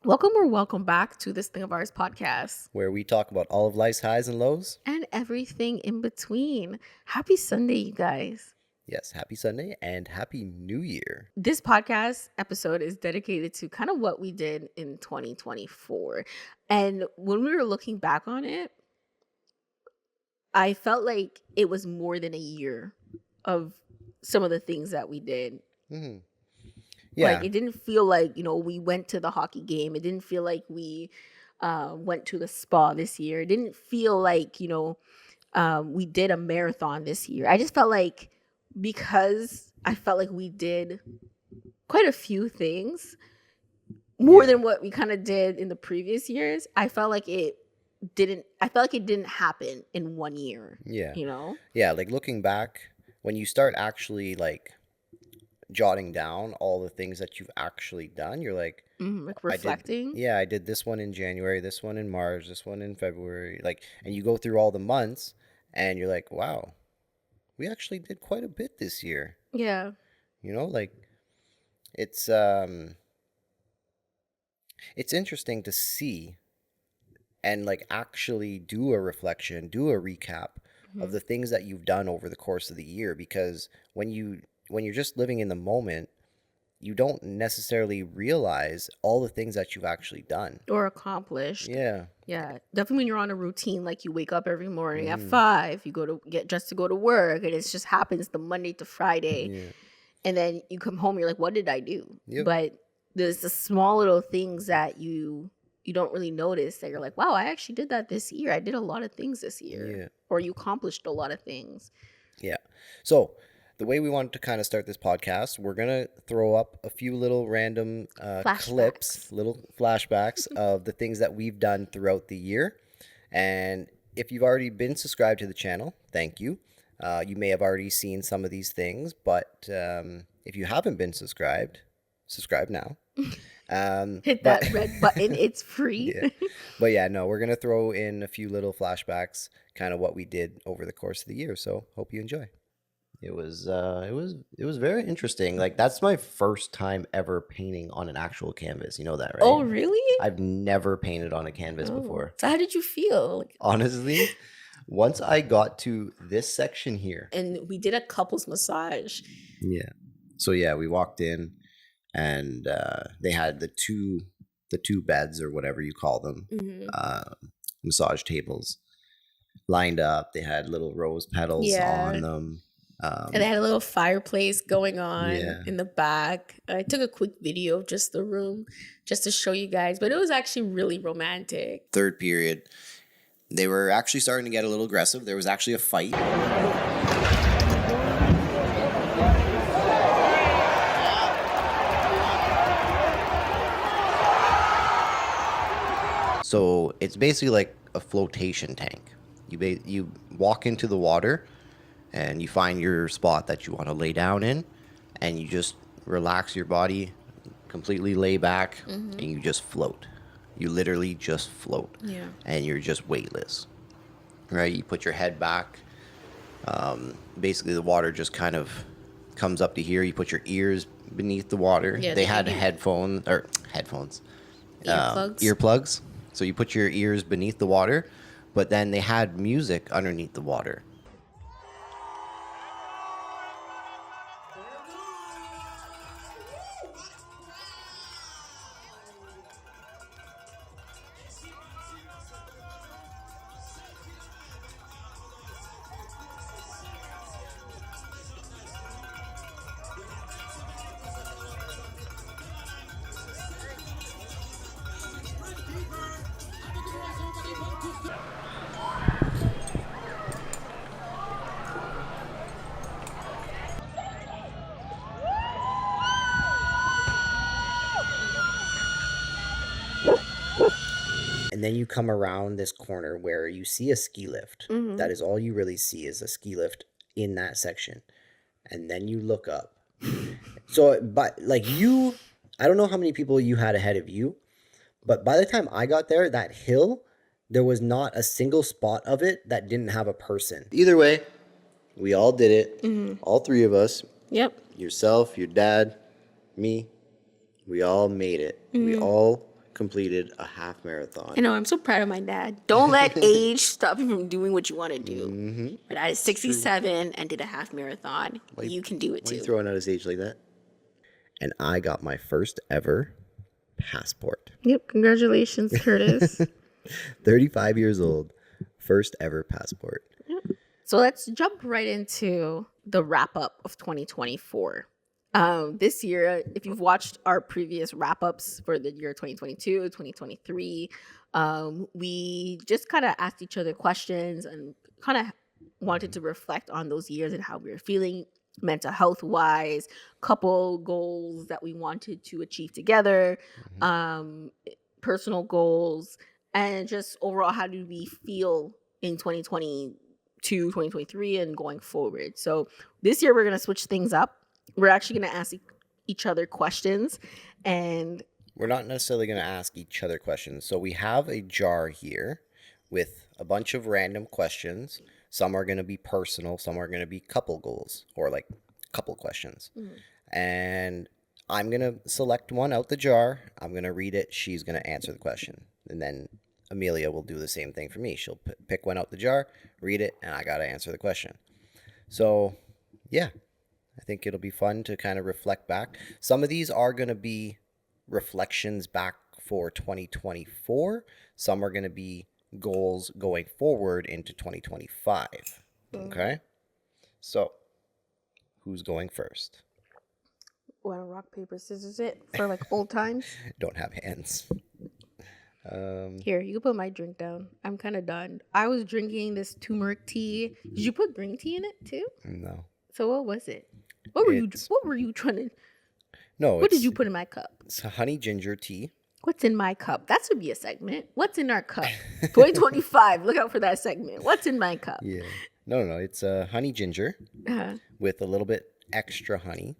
Welcome or welcome back to this Thing of Ours podcast where we talk about all of life's highs and lows. and everything in between. Happy Sunday, you guys. Yes, happy Sunday and happy New Year. This podcast episode is dedicated to kind of what we did in 2024. And when we were looking back on it, I felt like it was more than a year of some of the things that we did. Mm-hmm. Yeah. Like, it didn't feel like, we went to the hockey game. It didn't feel like we went to the spa this year. It didn't feel like, we did a marathon this year. I just felt like, because I felt like we did quite a few things, more than what we kind of did in the previous years, I felt like it didn't happen in 1 year. Yeah. Yeah, like looking back, when you start actually like jotting down all the things that you've actually done, you're like, like reflecting. I did this one in January, this one in March, this one in February, and you go through all the months and you're like, wow, we actually did quite a bit this year. Yeah. It's interesting to see and actually do a reflection, do a recap of the things that you've done over the course of the year, because when you're just living in the moment, you don't necessarily realize all the things that you've actually done or accomplished. Yeah. Definitely when you're on a routine, like you wake up every morning at 5, you go to get dressed to go to work, and it just happens the Monday to Friday. And then you come home, you're like, what did I do? Yep. But there's the small little things that you don't really notice, that you're like, wow, I actually did that this year. I did a lot of things this year. Or you accomplished a lot of things. Yeah. So the way we wanted to kind of start this podcast, we're going to throw up a few little random clips, little flashbacks of the things that we've done throughout the year. And if you've already been subscribed to the channel, thank you. You may have already seen some of these things, but if you haven't been subscribe now. Hit that red button. It's free. But we're going to throw in a few little flashbacks, kind of what we did over the course of the year. So hope you enjoy. It was very interesting. That's my first time ever painting on an actual canvas. You know that, right? Oh, really? I've never painted on a canvas before. So how did you feel? Honestly, once I got to this section here, and we did a couples massage. Yeah. So we walked in, and they had the two beds, or whatever you call them, massage tables lined up. They had little rose petals on them. And they had a little fireplace going on in the back. I took a quick video of just the room just to show you guys, but it was actually really romantic. Third period, they were actually starting to get a little aggressive. There was actually a fight. So it's basically like a flotation tank. You walk into the water, and you find your spot that you want to lay down in, and you just relax your body, completely lay back, and you just float. You literally just float. Yeah. And you're just weightless, right? You put your head back. Basically, the water just kind of comes up to here. You put your ears beneath the water. Yeah, they had headphones. Earplugs. So you put your ears beneath the water, but then they had music underneath the water. And then you come around this corner where you see a ski lift. That is all you really see, is a ski lift in that section. And then you look up. So, but I don't know how many people you had ahead of you, but by the time I got there, that hill, there was not a single spot of it that didn't have a person. Either way, we all did it. All three of us. Yep. Yourself, your dad, me. We all made it. We all completed a half marathon. I know, I'm so proud of my dad. Don't let age stop you from doing what you want to do. Mm-hmm. My dad is 67 and did a half marathon. Why You can do it Why are you too. throwing out his age like that? And I got my first ever passport. Yep, congratulations, Curtis. 35 years old, first ever passport. So let's jump right into the wrap up of 2024. This year, if you've watched our previous wrap ups for the year 2022, 2023, we just kind of asked each other questions and kind of wanted to reflect on those years and how we were feeling mental health wise, couple goals that we wanted to achieve together, personal goals, and just overall how do we feel in 2022, 2023 and going forward. So this year we're going to switch things up. We're actually going to ask each other questions, and we're not necessarily going to ask each other questions. So we have a jar here with a bunch of random questions. Some are going to be personal, some are going to be couple goals or like couple questions. And I'm going to select one out the jar. I'm going to read it. She's going to answer the question. And then Amelia will do the same thing for me. She'll pick one out the jar, read it, and I got to answer the question. So, yeah, I think it'll be fun to kind of reflect back. Some of these are going to be reflections back for 2024. Some are going to be goals going forward into 2025. Okay? So, who's going first? Want to rock, paper, scissors it for like old times? Don't have hands. Here, you can put my drink down. I'm kind of done. I was drinking this turmeric tea. Did you put green tea in it too? No. So what was it? What were you trying to? No. What did you put in my cup? It's a honey ginger tea. What's in my cup? That should be a segment. What's in our cup? 2025. Look out for that segment. What's in my cup? Yeah. No. It's a honey ginger with a little bit extra honey,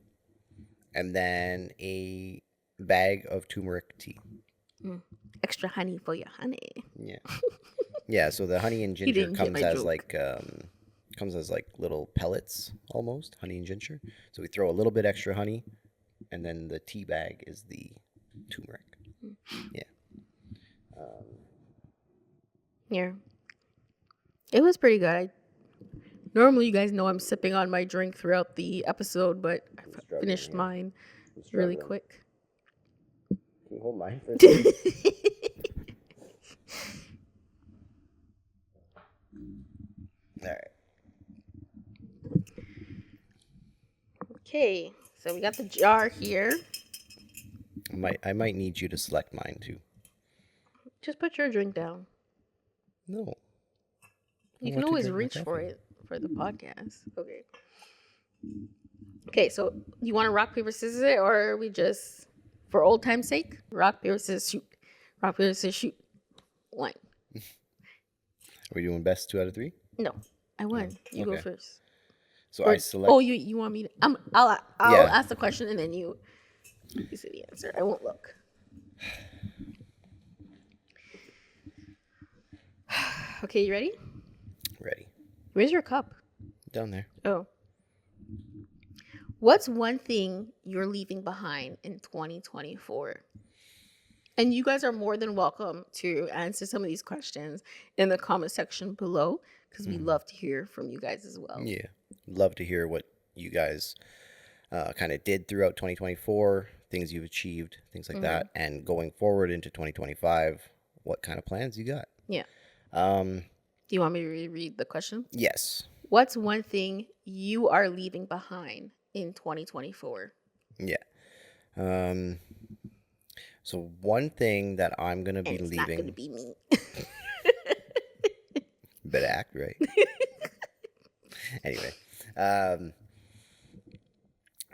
and then a bag of turmeric tea. Extra honey for your honey. Yeah. Yeah. So the honey and ginger comes as like little pellets almost, honey and ginger. So we throw a little bit extra honey, and then the tea bag is the turmeric. Yeah. Here. It was pretty good. Normally, you guys know I'm sipping on my drink throughout the episode, but I finished mine really quick. Can you hold mine for a second? All right. Okay, so we got the jar here. I might need you to select mine too. Just put your drink down. No. You can always reach for it for the podcast. Okay. Okay, so you want to rock, paper, scissors it, or are we just, for old time's sake, rock, paper, scissors, shoot. Rock, paper, scissors, shoot. One. Are we doing best 2 out of 3? No, I won. You go first. So I select. Oh, you want me to? I'll ask the question and then you say the answer. I won't look. Okay, you ready? Ready. Where's your cup? Down there. Oh. What's one thing you're leaving behind in 2024? And you guys are more than welcome to answer some of these questions in the comment section below because we love to hear from you guys as well. Yeah. Love to hear what you guys kind of did throughout 2024, things you've achieved, things like that. And going forward into 2025, what kind of plans you got? Yeah. Do you want me to reread the question? Yes. What's one thing you are leaving behind in 2024? Yeah. So one thing that I'm going to be it's leaving. not going to be me. Better act right. Anyway.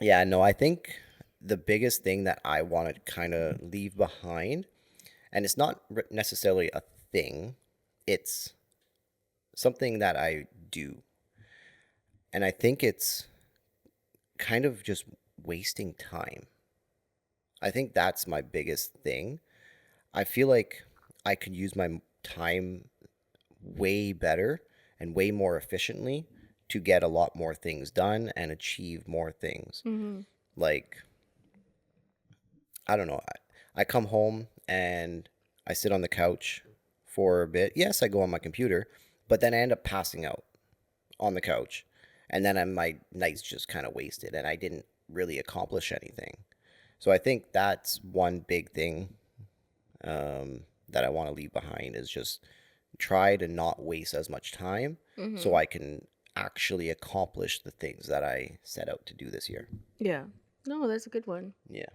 Yeah, no, I think the biggest thing that I want to kind of leave behind, and it's not necessarily a thing, it's something that I do. And I think it's kind of just wasting time. I think that's my biggest thing. I feel like I could use my time way better and way more efficiently to get a lot more things done and achieve more things. Like, I don't know. I come home and I sit on the couch for a bit. Yes, I go on my computer, but then I end up passing out on the couch. And then my night's just kind of wasted and I didn't really accomplish anything. So I think that's one big thing that I want to leave behind is just try to not waste as much time so I can actually accomplish the things that I set out to do this year. Yeah. No, that's a good one. Yeah.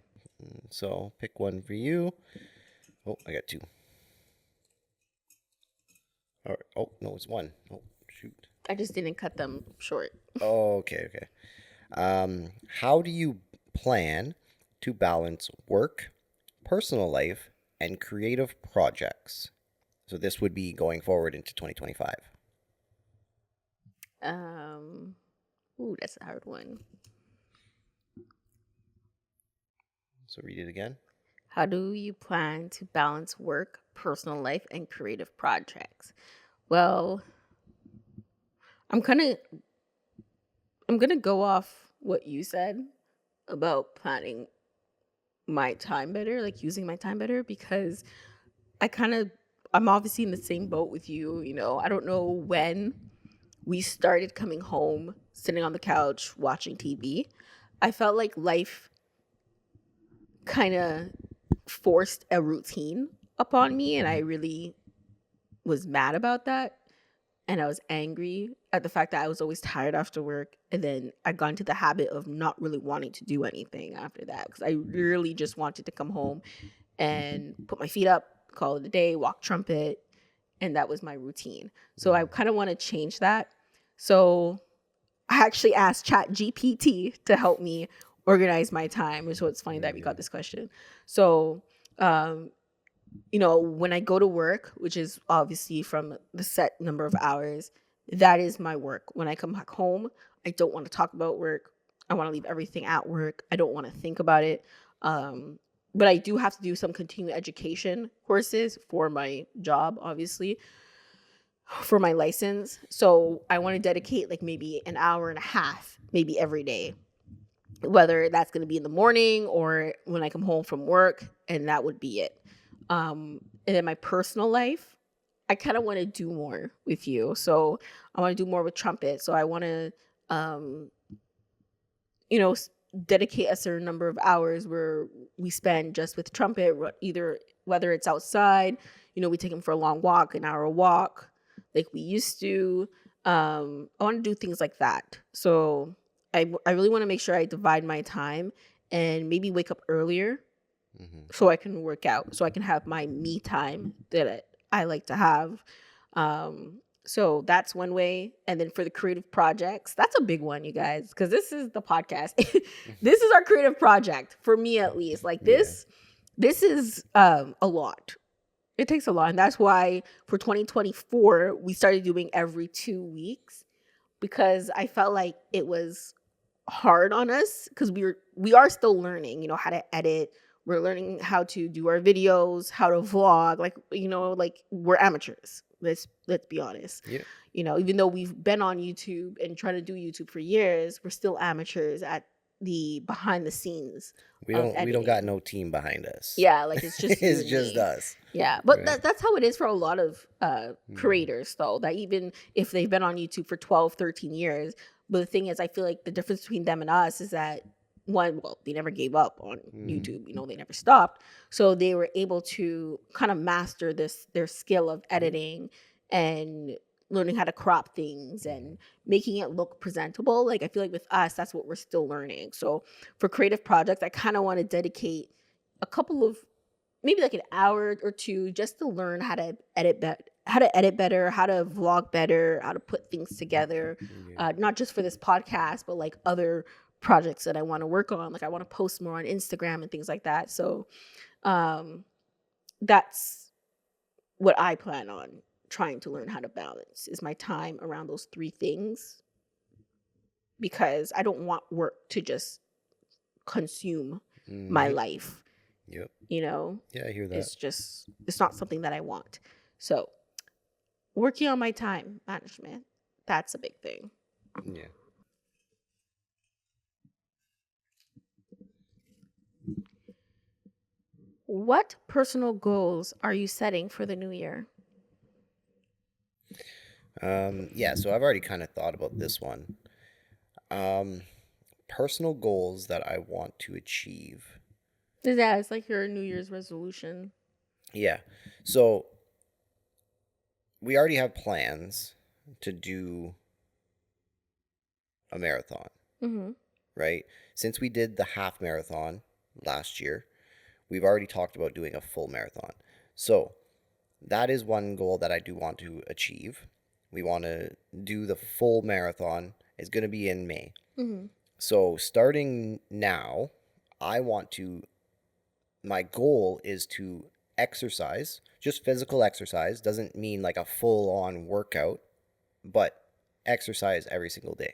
So pick one for you. Oh, I got two. All right. Oh, no, it's one. Oh, shoot. I just didn't cut them short. Oh, okay. How do you plan to balance work, personal life, and creative projects? So this would be going forward into 2025. Ooh, that's a hard one. So read it again. How do you plan to balance work, personal life, and creative projects? Well, I'm gonna go off what you said about planning my time better, like using my time better, because I'm obviously in the same boat with you. I don't know when we started coming home, sitting on the couch, watching TV. I felt like life kind of forced a routine upon me, and I really was mad about that. And I was angry at the fact that I was always tired after work. And then I got into the habit of not really wanting to do anything after that because I really just wanted to come home and put my feet up, call it a day, walk trumpet. And that was my routine. So I kind of want to change that. So I actually asked ChatGPT to help me organize my time. So it's funny that we got this question. So, when I go to work, which is obviously from the set number of hours, that is my work. When I come back home, I don't want to talk about work. I want to leave everything at work. I don't want to think about it. But I do have to do some continuing education courses for my job, obviously, for my license. So I want to dedicate like maybe an hour and a half, maybe every day, whether that's going to be in the morning or when I come home from work, and that would be it. And then my personal life, I kind of want to do more with you. So I want to do more with trumpet. So I want to, dedicate a certain number of hours where we spend just with trumpet, either whether it's outside, we take him for a long walk, an hour walk, like we used to. I want to do things like that. So I really want to make sure I divide my time and maybe wake up earlier so I can work out, so I can have my me time that I like to have. So that's one way. And then for the creative projects, that's a big one, you guys, because this is the podcast. This is our creative project, for me at least. Like this is a lot. It takes a lot. And that's why for 2024, we started doing every 2 weeks, because I felt like it was hard on us because we are still learning, how to edit. We're learning how to do our videos, how to vlog. Like we're amateurs. Let's be honest. Yeah. Even though we've been on YouTube and trying to do YouTube for years, we're still amateurs at the behind the scenes. We don't got no team behind us. Yeah, like it's just it's just us. Yeah, but Right. that's how it is for a lot of creators, though, that even if they've been on YouTube for 12, 13 years. But the thing is, I feel like the difference between them and us is that, one, well, they never gave up on YouTube. They never stopped. So they were able to kind of master their skill of editing and learning how to crop things and making it look presentable. Like, I feel like with us, that's what we're still learning. So for creative projects, I kind of want to dedicate a couple of, maybe like an hour or two, just to learn how to edit better, how to vlog better, how to put things together. Not just for this podcast, but like other projects that I want to work on. Like I want to post more on Instagram and things like that. So that's what I plan on trying to learn how to balance, is my time around those three things, because I don't want work to just consume my life. Yep. Yeah, I hear that. It's not something that I want. So working on my time management, that's a big thing. Yeah. What personal goals are you setting for the new year? Yeah, so I've already kind of thought about this one. Um, Personal goals that I want to achieve. Yeah, it's like your New Year's resolution. Yeah. So we already have plans to do a marathon, Mm-hmm. right? Since we did the half marathon last year, we've already talked about doing a full marathon. So that is one goal that I do want to achieve. We want to do the full marathon. It's going to be in May. Mm-hmm. So starting now, I want to, my goal is to exercise, just physical exercise. Doesn't mean like a full on workout, but exercise every single day.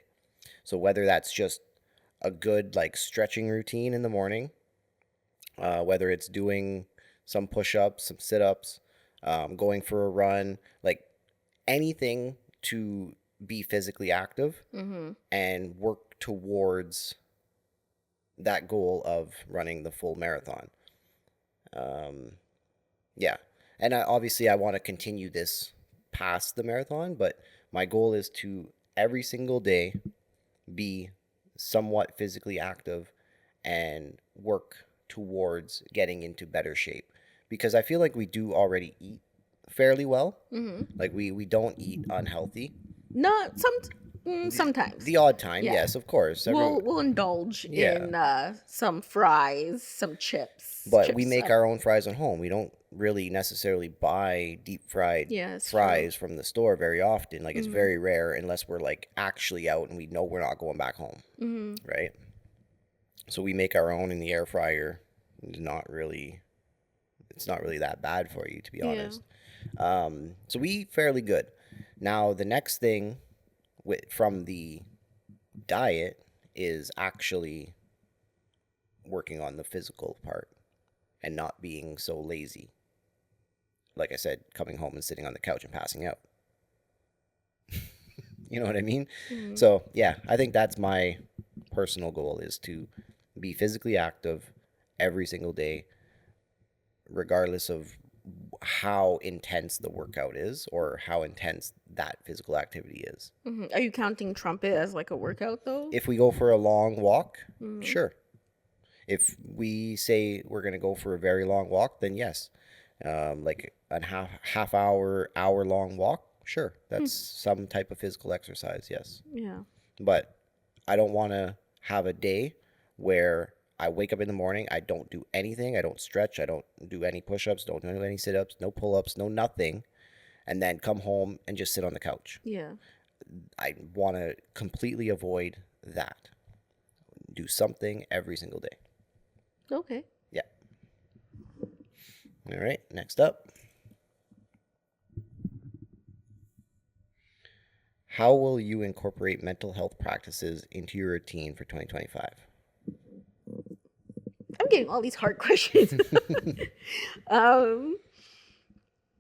So whether that's just a good like stretching routine in the morning, whether it's doing some push ups, some sit ups, going for a run, like anything to be physically active Mm-hmm. and work towards that goal of running the full marathon. Um, yeah. And obviously, I want to continue this past the marathon, but my goal is to every single day be somewhat physically active and work towards getting into better shape because I feel like we do already eat fairly well. Mm-hmm. Like we don't eat unhealthy. Not some, sometimes. The odd time, Yeah, yes, of course. we'll indulge Yeah, in some fries, some chips. but we Chips make are, our own fries at home. We don't really necessarily buy deep fried yeah, it's true. fries from the store very often. Like it's Mm-hmm. very rare unless we're like actually out and we know we're not going back home, Mm-hmm. right? So we make our own in the air fryer. It's not really that bad for you, to be Yeah. honest. So we eat fairly good. Now the next thing from the diet is actually working on the physical part and not being so lazy. Like I said, coming home and sitting on the couch and passing out. You know what I mean? Mm-hmm. So yeah, I think that's my personal goal is to be physically active every single day, regardless of how intense the workout is or how intense that physical activity is. Mm-hmm. Are you counting trumpet as like a workout though? If we go for a long walk, Mm-hmm. sure. If we say we're going to go for a very long walk, then yes. Like a half hour long walk, sure. That's some type of physical exercise, yes. Yeah. But I don't want to have a day where I wake up in the morning, I don't do anything, I don't stretch, I don't do any push-ups, don't do any sit-ups, no pull-ups, no nothing, and then come home and just sit on the couch. Yeah. I want to completely avoid that. Do something every single day. Okay. Yeah. All right, next up. How will you incorporate mental health practices into your routine for 2025? I'm getting all these hard questions. um,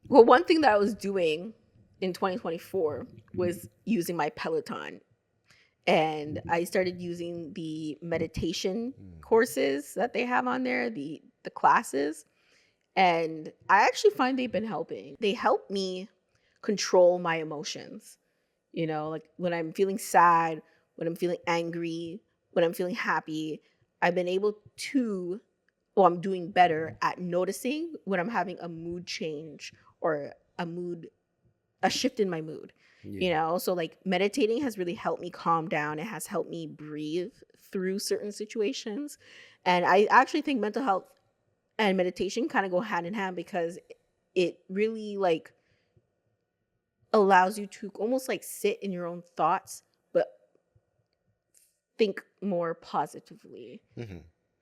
well, one thing that I was doing in 2024 was using my Peloton, and I started using the meditation courses that they have on there, the classes, and I actually find they've been helping. They help me control my emotions. You know, like when I'm feeling sad, when I'm feeling angry, when I'm feeling happy, I've been able to, well, I'm doing better at noticing when I'm having a mood change or a mood, a shift in my mood. You Yeah. know, so like meditating has really helped me calm down. It has helped me breathe through certain situations. And I actually think mental health and meditation kind of go hand in hand because it really like allows you to almost like sit in your own thoughts but think more positively, Mm-hmm.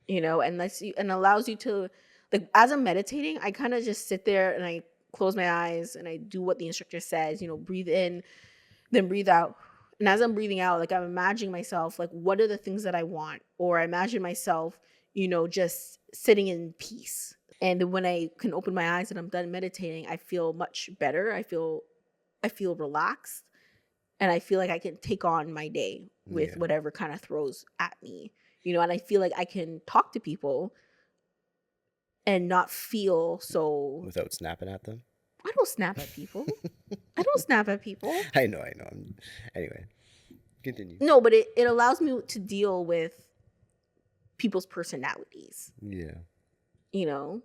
you know, and lets you and allows you to, like, as I'm meditating, I kind of just sit there and I close my eyes and I do what the instructor says, you know, breathe in, then breathe out. And as I'm breathing out, like I'm imagining myself, like, what are the things that I want? Or I imagine myself, you know, just sitting in peace. And then when I can open my eyes and I'm done meditating, I feel much better. I feel relaxed, and I feel like I can take on my day with Yeah. whatever kind of throws at me, you know, and I feel like I can talk to people and not feel so. Without snapping at them? I don't snap at people. I don't snap at people. I know. Anyway, continue. No, but it allows me to deal with people's personalities, Yeah. you know?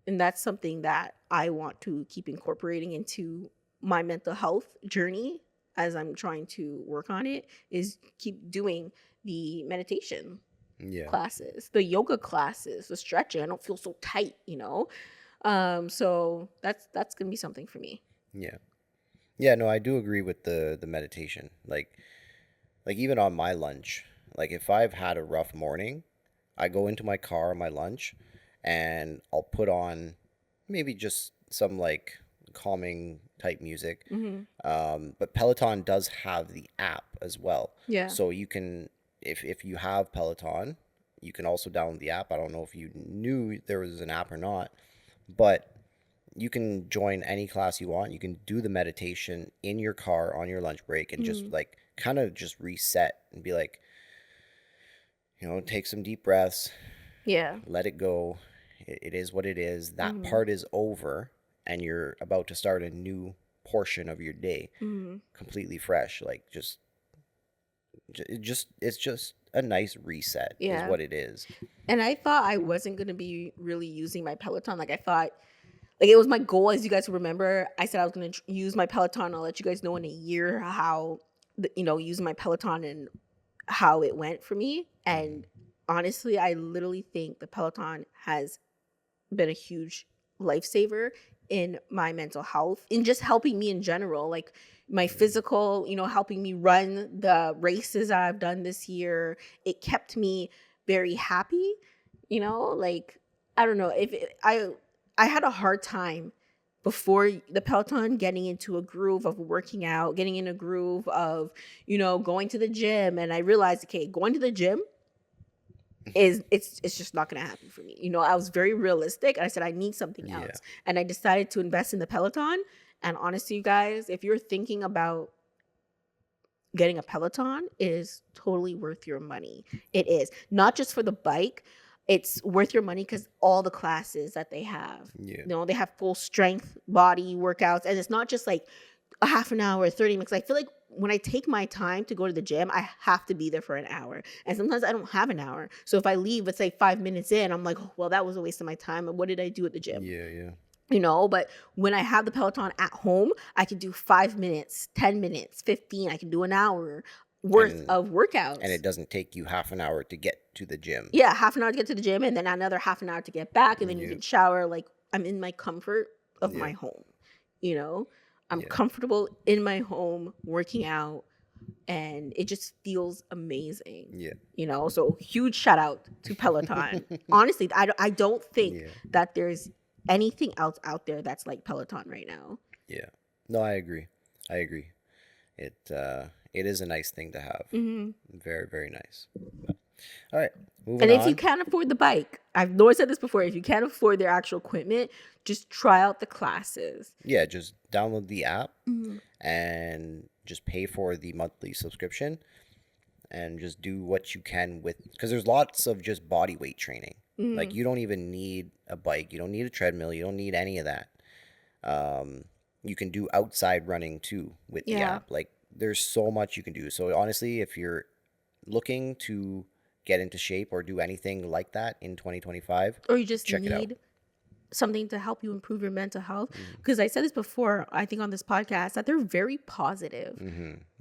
And that's something that I want to keep incorporating into my mental health journey as I'm trying to work on it, is keep doing the meditation classes, the yoga classes, the stretching. I don't feel so tight, you know? So that's gonna be something for me. Yeah. Yeah, no, I do agree with the meditation. Like even on my lunch, like if I've had a rough morning, I go into my car on my lunch and I'll put on maybe just some like calming type music. But Peloton does have the app as well. Yeah. So you can, if you have Peloton, you can also download the app. I don't know if you knew there was an app or not, but you can join any class you want. You can do the meditation in your car on your lunch break and just like kind of just reset and be like, take some deep breaths. Yeah. Let it go. It is what it is. That part is over and you're about to start a new portion of your day completely fresh. Like it's just a nice reset is what it is. And I thought I wasn't going to be really using my Peloton. Like I thought, like it was my goal, as you guys remember, I said I was going to use my Peloton. I'll let you guys know in a year how, using my Peloton and how it went for me. And honestly, I literally think the Peloton has been a huge lifesaver in my mental health, in just helping me in general, like my physical, helping me run the races I've done this year. It kept me very happy, like, I don't know, I had a hard time before the Peloton getting into a groove of working out, getting in a groove of, going to the gym. And I realized, okay, going to the gym it's just not going to happen for me. I was very realistic and I said, I need something else. And I decided to invest in the Peloton. And honestly, you guys, if you're thinking about getting a Peloton, it is totally worth your money. It is not just for the bike. It's worth your money because all the classes that they have, they have full strength body workouts. And it's not just like a half an hour, 30 minutes. I feel like when I take my time to go to the gym, I have to be there for an hour. And sometimes I don't have an hour. So if I leave, let's say 5 minutes in, I'm like, oh, well, that was a waste of my time. And what did I do at the gym? Yeah. But when I have the Peloton at home, I can do 5 minutes, 10 minutes, 15. I can do an hour worth of workouts. And it doesn't take you half an hour to get to the gym. Yeah, half an hour to get to the gym and then another half an hour to get back. And then you can shower. Like, I'm in my comfort of my home, I'm comfortable in my home working out and it just feels amazing. Yeah. So huge shout out to Peloton. Honestly, I don't think that there's anything else out there that's like Peloton right now. Yeah. No, I agree. It is a nice thing to have. Very, very nice. But, all right. Moving on. If you can't afford the bike, I've always said this before, if you can't afford their actual equipment, just try out the classes. Yeah, just download the app and just pay for the monthly subscription and just do what you can with, because there's lots of just body weight training. Like you don't even need a bike. You don't need a treadmill. You don't need any of that. You can do outside running too with the app. Like there's so much you can do. So honestly, if you're looking to get into shape or do anything like that in 2025, or you just check it out. need something to help you improve your mental health, because I said this before, I think on this podcast, that they're very positive.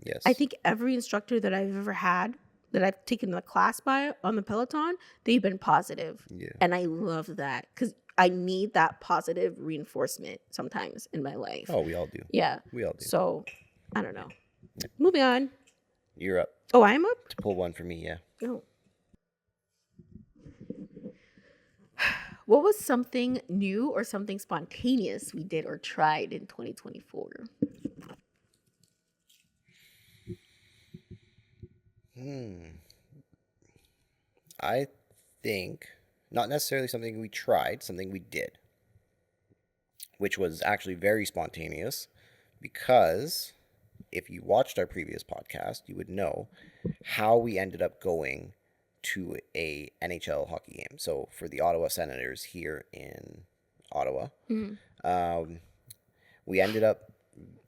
Yes. I think every instructor that I've ever had, that I've taken the class by on the Peloton, they've been positive. And I love that because I need that positive reinforcement sometimes in my life. Oh, we all do. Yeah. We all do. So, I don't know. Moving on. You're up. Oh, I'm up? To pull one for me, yeah. Oh. What was something new or something spontaneous we did or tried in 2024? I think not necessarily something we tried, something we did, which was actually very spontaneous, because if you watched our previous podcast, you would know how we ended up going to a NHL hockey game. So for the Ottawa Senators here in Ottawa, we ended up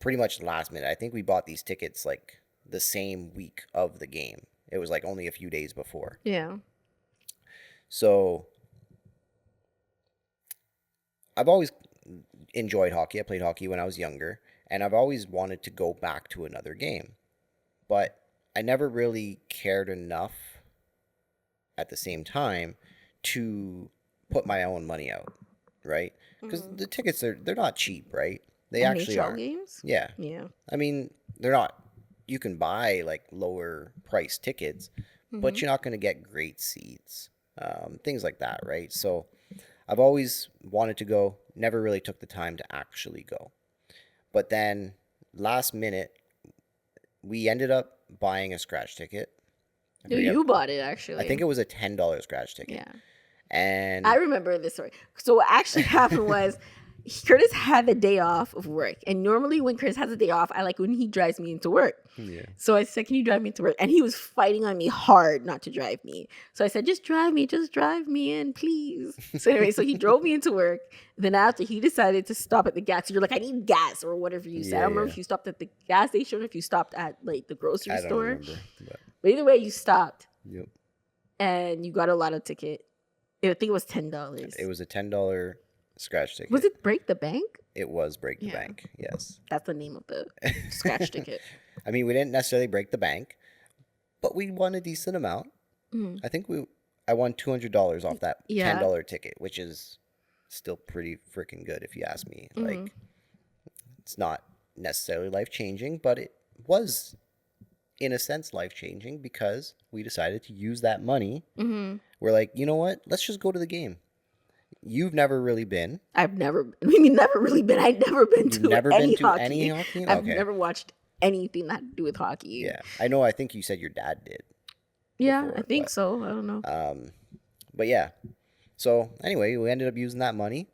pretty much last minute. I think we bought these tickets like the same week of the game. It was like only a few days before. Yeah. So I've always enjoyed hockey. I played hockey when I was younger, and I've always wanted to go back to another game. But I never really cared enough at the same time to put my own money out, right? Because the tickets, they're not cheap, right? They actually NHL aren't. games? Yeah. Yeah. I mean, they're not. You can buy like lower price tickets, but you're not going to get great seats, things like that, right? So I've always wanted to go, never really took the time to actually go. But then last minute, we ended up buying a scratch ticket. No, you bought it, actually. I think it was a $10 scratch ticket. Yeah. And I remember this story. So what actually happened was Curtis had the day off of work. And normally when Curtis has a day off, I like when he drives me into work. yeah. So I said, can you drive me into work? And he was fighting on me hard not to drive me. So I said, just drive me in, please. So anyway, so he drove me into work. Then after, he decided to stop at the gas. So you're like, I need gas or whatever you said. I don't remember if you stopped at the gas station or if you stopped at like the grocery store. I don't remember. But either way, you stopped. Yep. And you got a lotto ticket. I think it was $10. It was a $10 scratch ticket. Was it Break the Bank? It was Break the Bank, yes. That's the name of the scratch ticket. I mean, we didn't necessarily break the bank, but we won a decent amount. I think I won $200 off that $10 ticket, which is still pretty freaking good if you ask me. Like, it's not necessarily life-changing, but it was, in a sense, life-changing because we decided to use that money. We're like, you know what? Let's just go to the game. You've never really been. I've never really been. I've never been to any hockey. Okay. I've never watched anything that had to do with hockey. Yeah. I know. I think you said your dad did. Yeah, before, I think so. I don't know. But yeah. So anyway, we ended up using that money.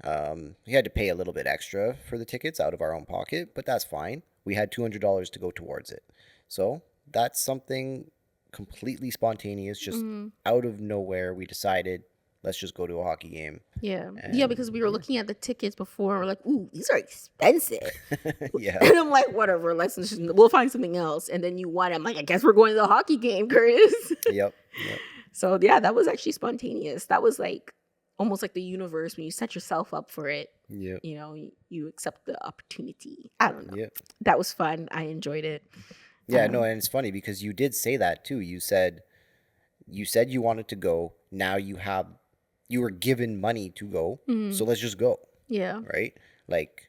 We had to pay a little bit extra for the tickets out of our own pocket, but that's fine. We had $200 to go towards it. So that's something completely spontaneous, just out of nowhere. We decided, let's just go to a hockey game. Yeah. Yeah, because we were looking at the tickets before. And we're like, ooh, these are expensive. Yeah. And I'm like, whatever. We'll find something else. And then you won. I'm like, I guess we're going to the hockey game, Curtis. Yep. So, yeah, that was actually spontaneous. That was like almost like the universe when you set yourself up for it. Yeah. You know, you accept the opportunity. I don't know. Yep. That was fun. I enjoyed it. Yeah, no, and it's funny because you did say that too. You said you wanted to go. Now you were given money to go. So let's just go. Yeah. Right? Like,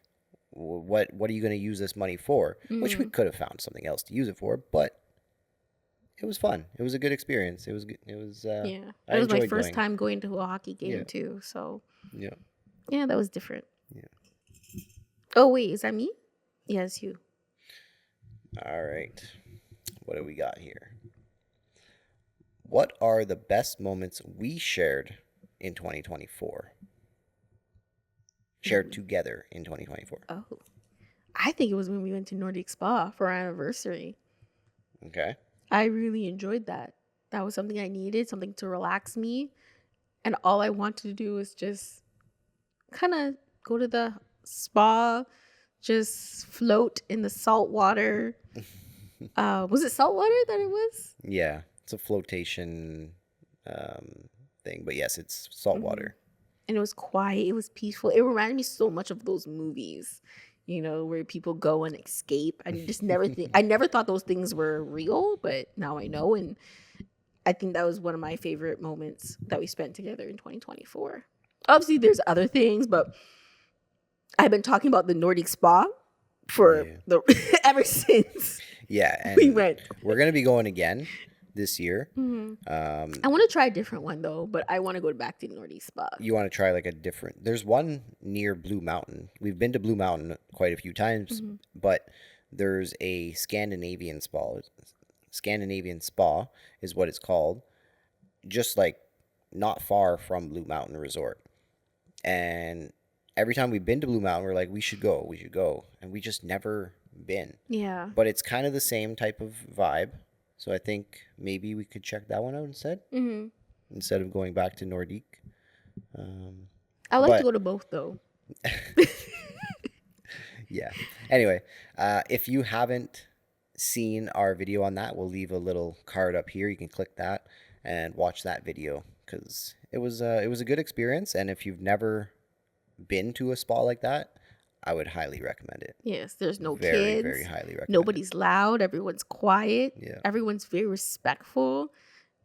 what are you going to use this money for? Which we could have found something else to use it for, but it was fun. It was a good experience. It was good. It was yeah. It was my first time going to a hockey game too. So yeah, that was different. Yeah. Oh wait, is that me? Yeah, it's you. All right. What do we got here? What are the best moments we shared in 2024? Shared together in 2024. Oh, I think it was when we went to Nordik Spa for our anniversary. Okay. I really enjoyed that. That was something I needed, something to relax me. And all I wanted to do was just kind of go to the spa, just float in the salt water. Was it salt water that it was? Yeah, it's a flotation thing, but yes, it's salt water. And it was quiet. It was peaceful. It reminded me so much of those movies, you know, where people go and escape. I just never I never thought those things were real, but now I know. And I think that was one of my favorite moments that we spent together in 2024. Obviously, there's other things, but I've been talking about the Nordic Spa for ever since. Yeah, and we went. We're gonna be going again this year. I want to try a different one though, but I want to go back to Nordic Spa. You want to try like a different? There's one near Blue Mountain. We've been to Blue Mountain quite a few times, but there's a Scandinavian spa. Scandinavian Spa is what it's called. Just like not far from Blue Mountain Resort, and every time we've been to Blue Mountain, we're like, we should go, and we just never been. Yeah. But it's kind of the same type of vibe. So I think maybe we could check that one out Mm-hmm. instead of going back to Nordik. I like to But go to both though. yeah. Anyway, if you haven't seen our video on that, we'll leave a little card up here. You can click that and watch that video because it was a good experience. And if you've never been to a spa like that, I would highly recommend it. Yes, there's no Very, very kids. highly recommend it. Nobody's loud. Everyone's quiet. Yeah. Everyone's very respectful.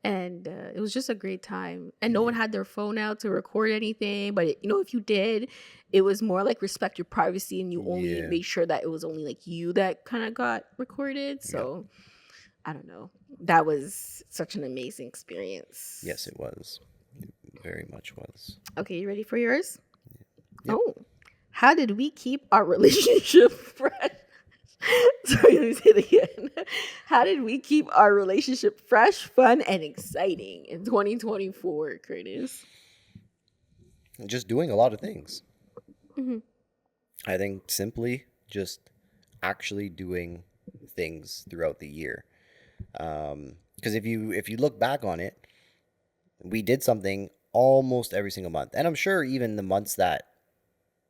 And it was just a great time. And no one had their phone out to record anything. But, if you did, it was more like respect your privacy. And you only Yeah. made sure that it was only like you that kind of got recorded. So, I don't know. That was such an amazing experience. Yes, it was. It very much was. Okay, you ready for yours? Yep. Oh, how did we keep our relationship fresh? Sorry, let me say it again. How did we keep our relationship fresh, fun, and exciting in 2024, Curtis? Just doing a lot of things. Mhm. I think simply just actually doing things throughout the year. Because if you look back on it, we did something almost every single month, and I'm sure even the months that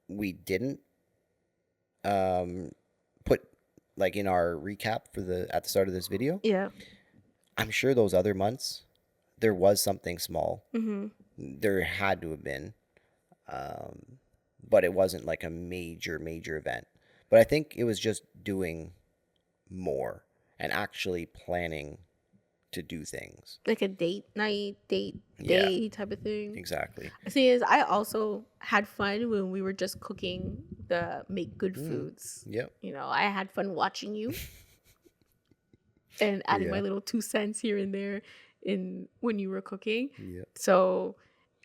we didn't put like in our recap at the start of this video, Yeah. I'm sure those other months there was something small. Mm-hmm. There had to have been, but it wasn't like a major event. But I think it was just doing more and actually planning to do things. Like a date night, day type of thing. Exactly. See, is I also had fun when we were just cooking the make good foods. Yep. I had fun watching you and adding my Yeah. little 2 cents here and there in when you were cooking. Yep. So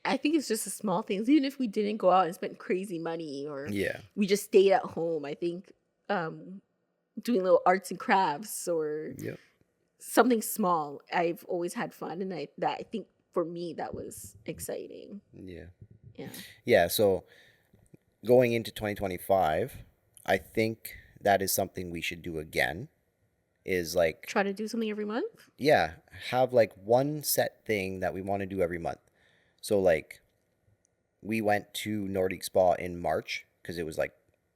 I think it's just the small things. Even if we didn't go out and spend crazy money or Yeah. we just stayed at home, I think doing little arts and crafts or Yep. something small, I've always had fun. And I think for me, that was exciting. Yeah. Yeah. Yeah. So going into 2025, I think that is something we should do again. Is like, Try to do something every month. yeah, have like one set thing that we want to do every month. So like, we went to Nordic Spa in March because it was like,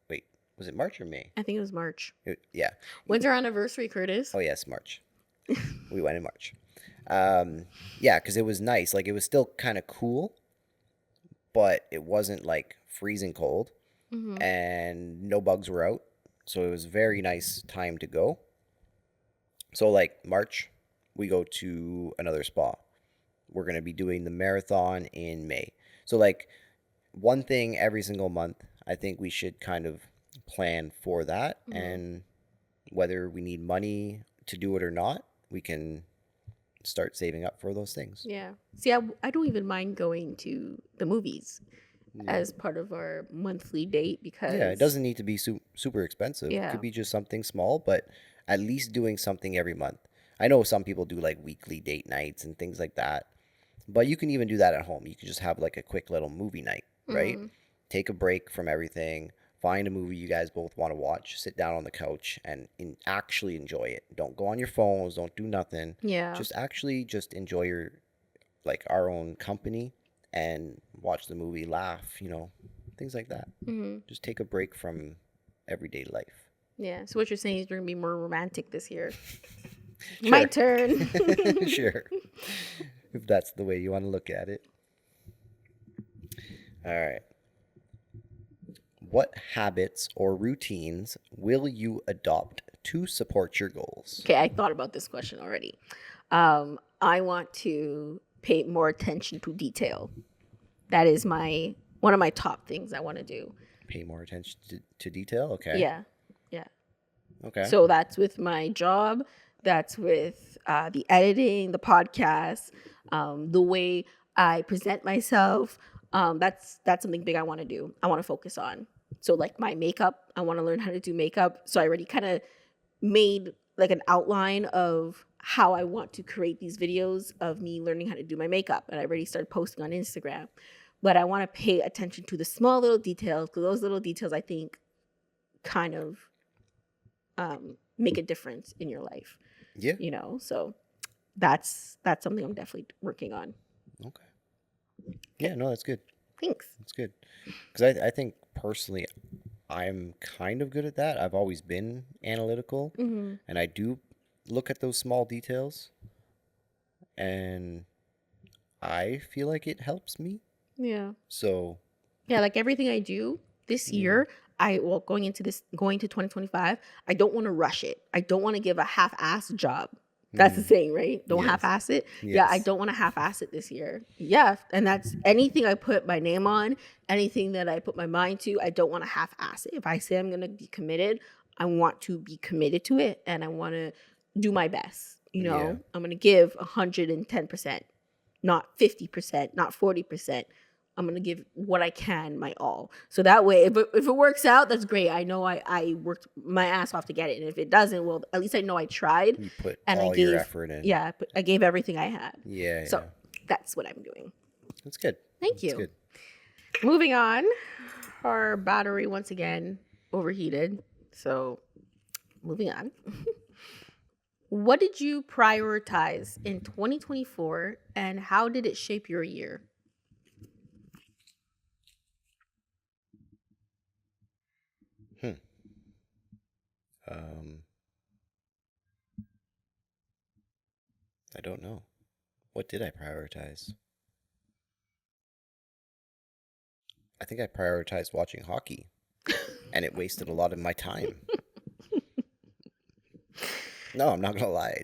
wait, was it March or May? I think it was March. Yeah. When's our anniversary, Curtis? Oh yes, March. We went in March. Yeah, because it was nice. Like it was still kind of cool, but it wasn't like freezing cold, and no bugs were out, so it was a very nice time to go. So like March, we go to another spa. We're gonna be doing the marathon in May. So like one thing every single month. I think we should kind of plan for that, and whether we need money to do it or not, we can start saving up for those things. Yeah. See, I don't even mind going to the movies as part of our monthly date because Yeah, it doesn't need to be super expensive. It Yeah. could be just something small, but at least doing something every month. I know some people do like weekly date nights and things like that, but you can even do that at home. You can just have like a quick little movie night, right? Take a break from everything, find a movie you guys both want to watch, sit down on the couch and actually enjoy it. Don't go on your phones, don't do nothing. Yeah. Just actually just enjoy your like our own company and watch the movie, laugh, things like that. Just take a break from everyday life. Yeah. So what you're saying is you're gonna be more romantic this year. My turn. Sure. If that's the way you want to look at it. All right. What habits or routines will you adopt to support your goals? Okay, I thought about this question already. I want to pay more attention to detail. That is one of my top things I want to do. Pay more attention to detail? Okay. Yeah. Yeah. Okay. So that's with my job. That's with the editing, the podcast, the way I present myself. That's something big I want to do. I want to focus on. So like my makeup, I want to learn how to do makeup. So I already kind of made like an outline of how I want to create these videos of me learning how to do my makeup. And I already started posting on Instagram. But I want to pay attention to the small little details because those little details I think kind of make a difference in your life. Yeah. So that's something I'm definitely working on. Okay. Yeah, no, that's good. Thanks. That's good. Because I think personally, I'm kind of good at that. I've always been analytical, and I do look at those small details, and I feel like it helps me. Yeah. So, Yeah, like everything I do this year, going to 2025, I don't want to rush it. I don't want to give a half-ass job. That's the saying, right? Don't yes. half-ass it. Yeah, I Yes. don't want to half-ass it this year. Yeah, and that's anything I put my name on, anything that I put my mind to, I don't want to half-ass it. If I say I'm going to be committed, I want to be committed to it, and I want to do my best. Yeah. I'm going to give 110%, not 50%, not 40%. I'm going to give what I can, my all. So that way, if it works out, that's great. I know I worked my ass off to get it. And if it doesn't, well, at least I know I tried. You put And I all your gave, effort in. yeah, I gave everything I had. Yeah. So that's what I'm doing. That's good. Thank you. That's good. Moving on. Our battery, once again, overheated. So moving on. What did you prioritize in 2024 and how did it shape your year? I don't know. What did I prioritize? I think I prioritized watching hockey, and it wasted a lot of my time. No, I'm not gonna lie.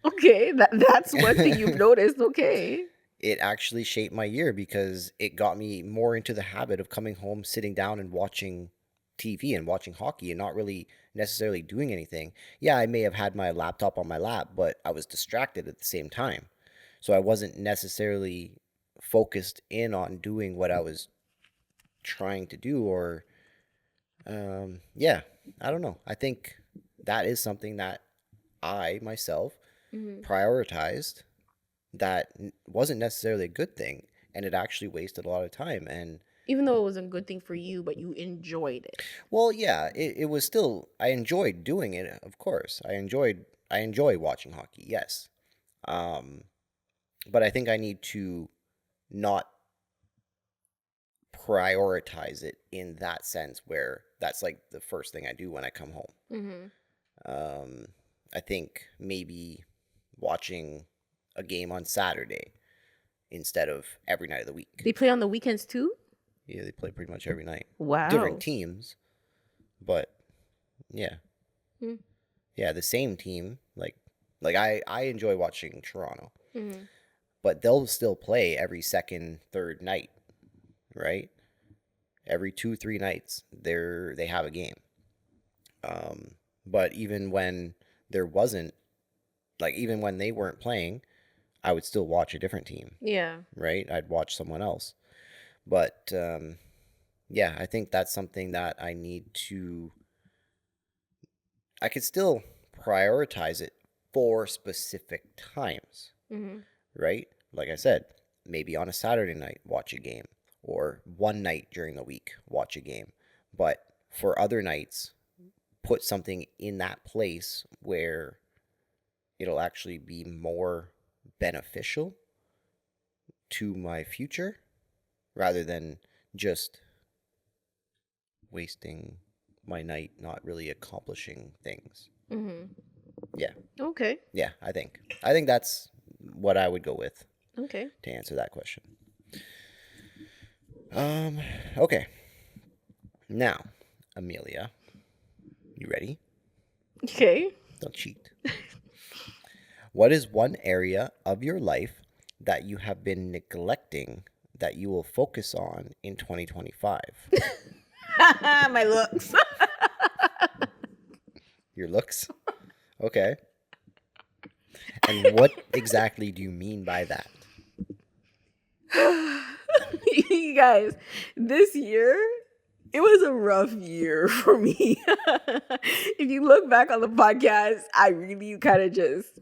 Okay, that's one thing you've noticed. Okay. It actually shaped my year because it got me more into the habit of coming home, sitting down, and watching TV and watching hockey, and not really necessarily doing anything. Yeah, I may have had my laptop on my lap, but I was distracted at the same time, so I wasn't necessarily focused in on doing what I was trying to do. Or yeah, I don't know. I think that is something that I myself prioritized that wasn't necessarily a good thing, and it actually wasted a lot of time. And Even though it wasn't a good thing for you, but you enjoyed it. well, yeah, it was still, I enjoyed doing it, of course. I enjoy watching hockey, yes. um but I think I need to not prioritize it in that sense where that's like the first thing I do when I come home. um I think maybe watching a game on Saturday instead of every night of the week. They play on the weekends too? Yeah, they play pretty much every night. Wow. Different teams, but yeah. Hmm. Yeah, the same team. Like I enjoy watching Toronto, but they'll still play every second, third night, right? Every 2, 3 nights, they have a game. But even when there wasn't, like even when they weren't playing, I would still watch a different team. Yeah. Right? I'd watch someone else. But yeah, I think that's something that I could still prioritize it for specific times, right? Like I said, maybe on a Saturday night, watch a game, or one night during the week, watch a game. But for other nights, put something in that place where it'll actually be more beneficial to my future rather than just wasting my night not really accomplishing things. Yeah. Okay. Yeah, I think that's what I would go with Okay. to answer that question. Okay. Now, Amelia, you ready? Okay. Don't cheat. What is one area of your life that you have been neglecting that you will focus on in 2025? My looks. Your looks? Okay. And what exactly do you mean by that? You guys, this year, it was a rough year for me. If you look back on the podcast, I really kind of just,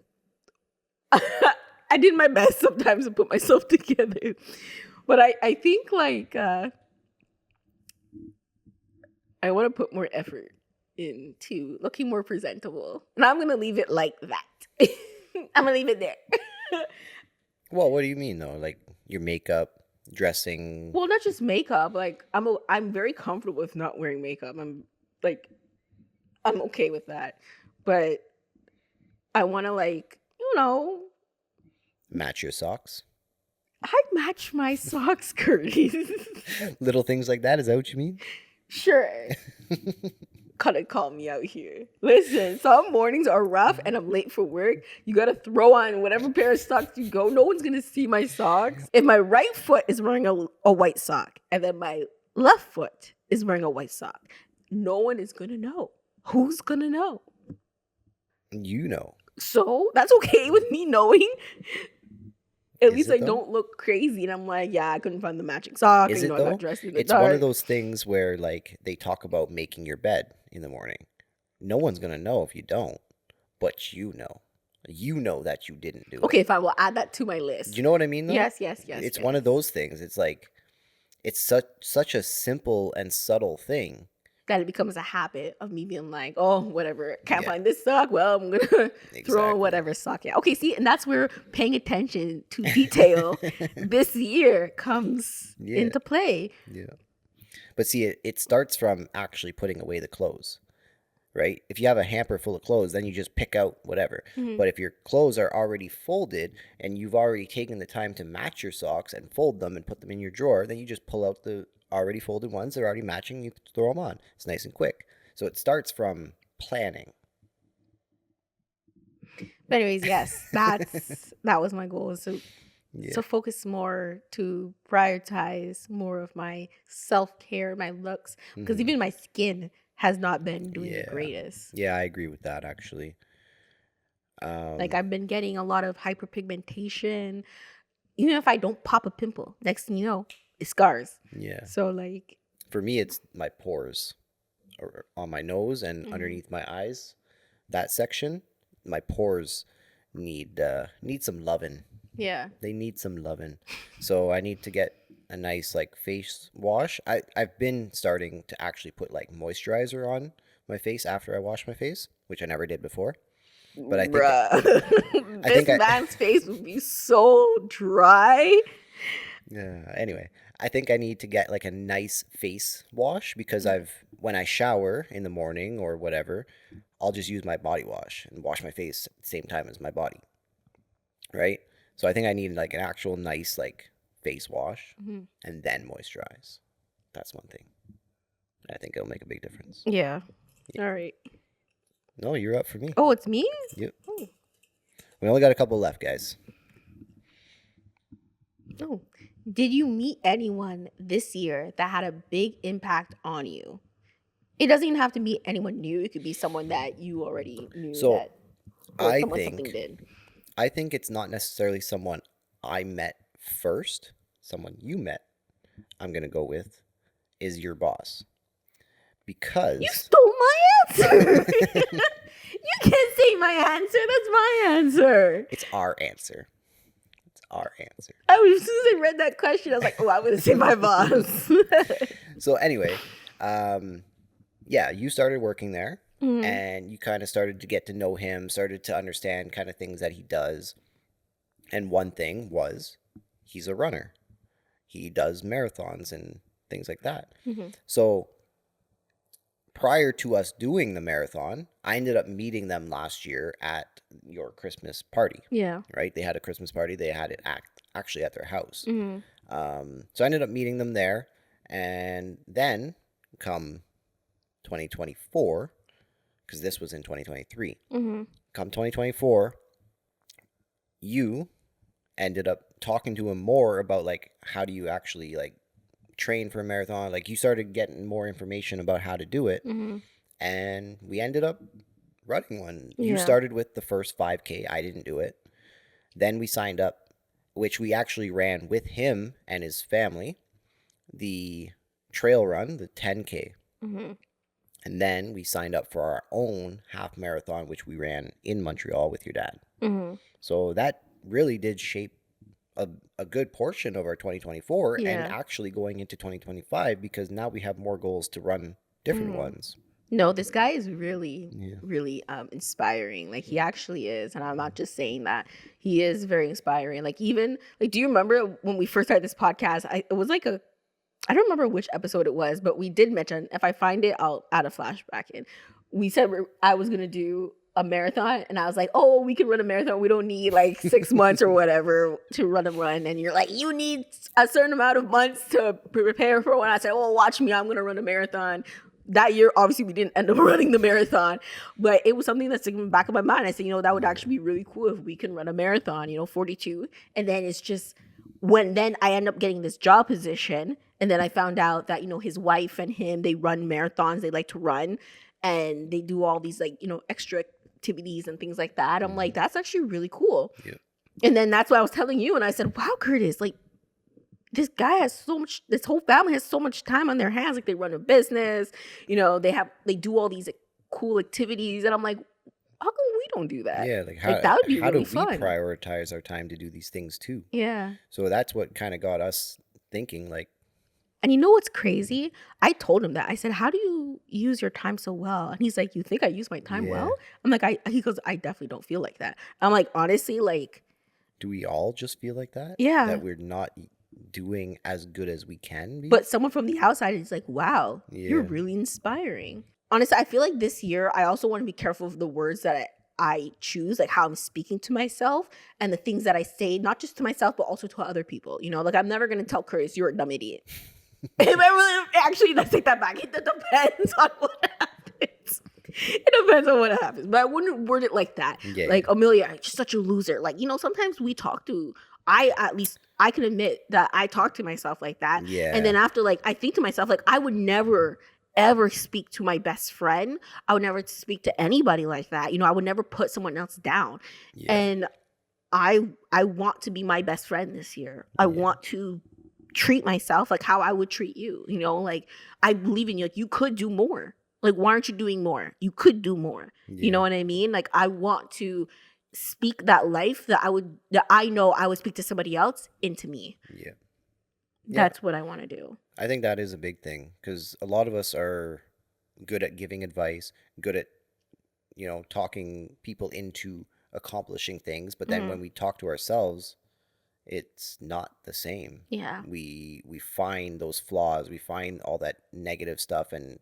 I did my best sometimes to put myself together. But I think like, I want to put more effort into looking more presentable. And I'm going to leave it like that. I'm going to leave it there. Well, what do you mean though? Like your makeup, dressing? Well, not just makeup. Like I'm very comfortable with not wearing makeup. I'm okay with that. But I want to Match your socks? I match my socks, Curtis. Little things like that, is that what you mean? Sure. Couldn't call me out here. Listen, some mornings are rough and I'm late for work. You gotta throw on whatever pair of socks you go. No one's gonna see my socks. If my right foot is wearing a white sock and then my left foot is wearing a white sock, no one is gonna know. Who's gonna know? You know. So that's okay with me knowing. At Is least it, I though? don't look crazy and I'm like, yeah, I couldn't find the matching sock. Is I it got though? dressed in the It's dark. one of those things where like they talk about making your bed in the morning. No one's gonna know if you don't, but you know. You know that you didn't do Okay, it. fine. We'll add that to my list. You know what I mean though? Yes. It's one of those things. It's like it's such a simple and subtle thing. That it becomes a habit of me being like, oh, whatever. Can't Yeah. find this sock. Well, I'm going to throw Exactly. on whatever sock. Yeah. Okay, see, and that's where paying attention to detail this year comes Yeah. into play. Yeah. But see, it starts from actually putting away the clothes, right? If you have a hamper full of clothes, then you just pick out whatever. Mhm. But if your clothes are already folded and you've already taken the time to match your socks and fold them and put them in your drawer, then you just pull out the already folded ones. They're already matching. You throw them on. It's nice and quick. So it starts from planning. But anyways, yes, that was my goal, is to Yeah. focus more, to prioritize more of my self-care, my looks, because Mhm. even my skin has not been doing the Yeah. greatest. Yeah, I agree with that actually. Like I've been getting a lot of hyperpigmentation. Even if I don't pop a pimple, next thing you know, it's scars. Yeah. So like, For me, it's my pores or on my nose and Mhm. underneath my eyes. That section, my pores need some loving. yeah. They need some loving. So I need to get a nice like face wash. I've been starting to actually put like moisturizer on my face after I wash my face, which I never did before. But I think Bruh. I This think I man's face would be so dry. yeah, anyway, I think I need to get like a nice face wash because when I shower in the morning or whatever, I'll just use my body wash and wash my face at the same time as my body. Right? So I think I need like an actual nice like face wash Mhm. and then moisturize. That's one thing. I think it'll make a big difference. Yeah. All right. No, you're up for me. Oh, it's me? Yep. Oh. We only got a couple left, guys. Oh. Did you meet anyone this year that had a big impact on you? It doesn't even have to be anyone new. It could be someone that you already knew So that, or I someone something think did. I think it's not necessarily someone I met first, someone you met. I'm gonna go with is your boss. You Because stole my answer. You can't say my answer. That's my answer. it's our answer. It's our answer. As soon as I read that question, I was like, oh, I'm going to say my boss. So anyway, yeah, you started working there Mhm. and you kind of started to get to know him, started to understand kind of things that he does. And one thing was he's a runner. He does marathons and things like that. Mhm. So prior to us doing the marathon, I ended up meeting them last year at your Christmas party, Yeah. right? They had a Christmas party. They had it actually at their house. Mhm. So I ended up meeting them there. And then come 2024, because this was in 2023, Mhm. come 2024, you ended up talking to him more about like how do you actually like train for a marathon. Like you started getting more information about how to do it, Mhm. and we ended up running one. You Yeah. started with the first 5K. I didn't do it. Then we signed up, which we actually ran with him and his family, the trail run, the 10K. Mhm. And then we signed up for our own half marathon, which we ran in Montreal with your dad. Mhm. So that really did shape a good portion of our 2024 and Yeah. actually going into 2025, because now we have more goals to run different Mhm. ones. No, this guy is really, Yeah. really inspiring. Like he actually is, and I'm not just saying that. He is very inspiring. Like even like, do you remember when we first started this podcast? It was like I don't remember which episode it was, but we did mention, if I find it, I'll add a flashback in. We said I was gonna do a marathon, and I was like, "Oh, we can run a marathon. We don't need like 6 months or whatever to run a run." And you're like, "You need a certain amount of months to prepare for one." I said, "Oh, watch me. I'm gonna run a marathon." That year, obviously, we didn't end up running the marathon, but it was something that's in the back of my mind. I said, that would actually be really cool if we can run a marathon, 42. And then it's just when then I end up getting this job position, and then I found out that his wife and him, they run marathons. They like to run, and they do all these like extra activities and things like that. I'm like, that's actually really cool. Yeah. And then that's what I was telling you, and I said, wow, Curtis, like this guy has so much, this whole family has so much time on their hands. Like they run a business, they do all these cool activities. And I'm like, how come we don't do that? Yeah, like Like that would be how do really we fun. prioritize our time to do these things too? Yeah. So that's what kind of got us thinking, like, And you know what's crazy? I told him that. I said, how do you use your time so well? And he's like, you think I use my time Yeah. well? I'm like, he goes, I definitely don't feel like that. I'm like, honestly, like, do we all just feel like that? Yeah. That we're not doing as good as we can be? But someone from the outside is like, wow, you're Yeah. really inspiring. Honestly, I feel like this year, I also want to be careful of the words that I choose, like how I'm speaking to myself and the things that I say, not just to myself, but also to other people. Like I'm never going to tell Curtis, you're a dumb idiot. Actually, let's take that back. It depends on what happens. It depends on what happens. But I wouldn't word it like that. Yeah, Like, Amelia, you're such a loser. Like, sometimes we talk to, at least I can admit that I talk to myself like that. Yeah. And then after, like, I think to myself, like, I would never ever speak to my best friend. I would never speak to anybody like that. I would never put someone else down. Yeah. And I want to be my best friend this year. I want to treat myself like how I would treat you. Like I believe in you. Like you could do more. Like why aren't you doing more? You could do more. You know what I mean? Like I want to speak that life that I know I would speak to somebody else into me. Yeah. That's what I want to do. I think that is a big thing because a lot of us are good at giving advice, good at, talking people into accomplishing things. But then when we talk to ourselves, it's not the same. Yeah. We find those flaws, we find all that negative stuff and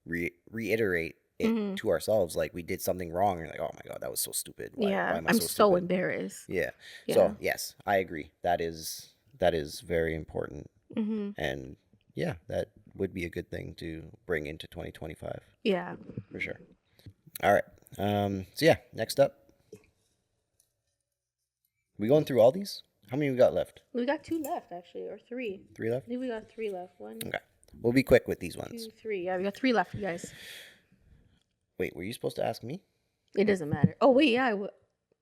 reiterate it to ourselves like we did something wrong. And like, oh my God, that was so stupid. Why am I I'm so so stupid? embarrassed. Yeah. So yes, I agree. That is very important. And yeah, that would be a good thing to bring into 2025. Yeah. For sure. All right. So yeah, next up. We going through all these? How many we got left? We got 2 left actually, or 3. 3 left? I think we got 3 left. 1, Okay. We'll be quick with these ones. 2, 3. Yeah, we got 3 left, you guys. Wait, were you supposed to ask me? It doesn't matter. Oh wait, yeah.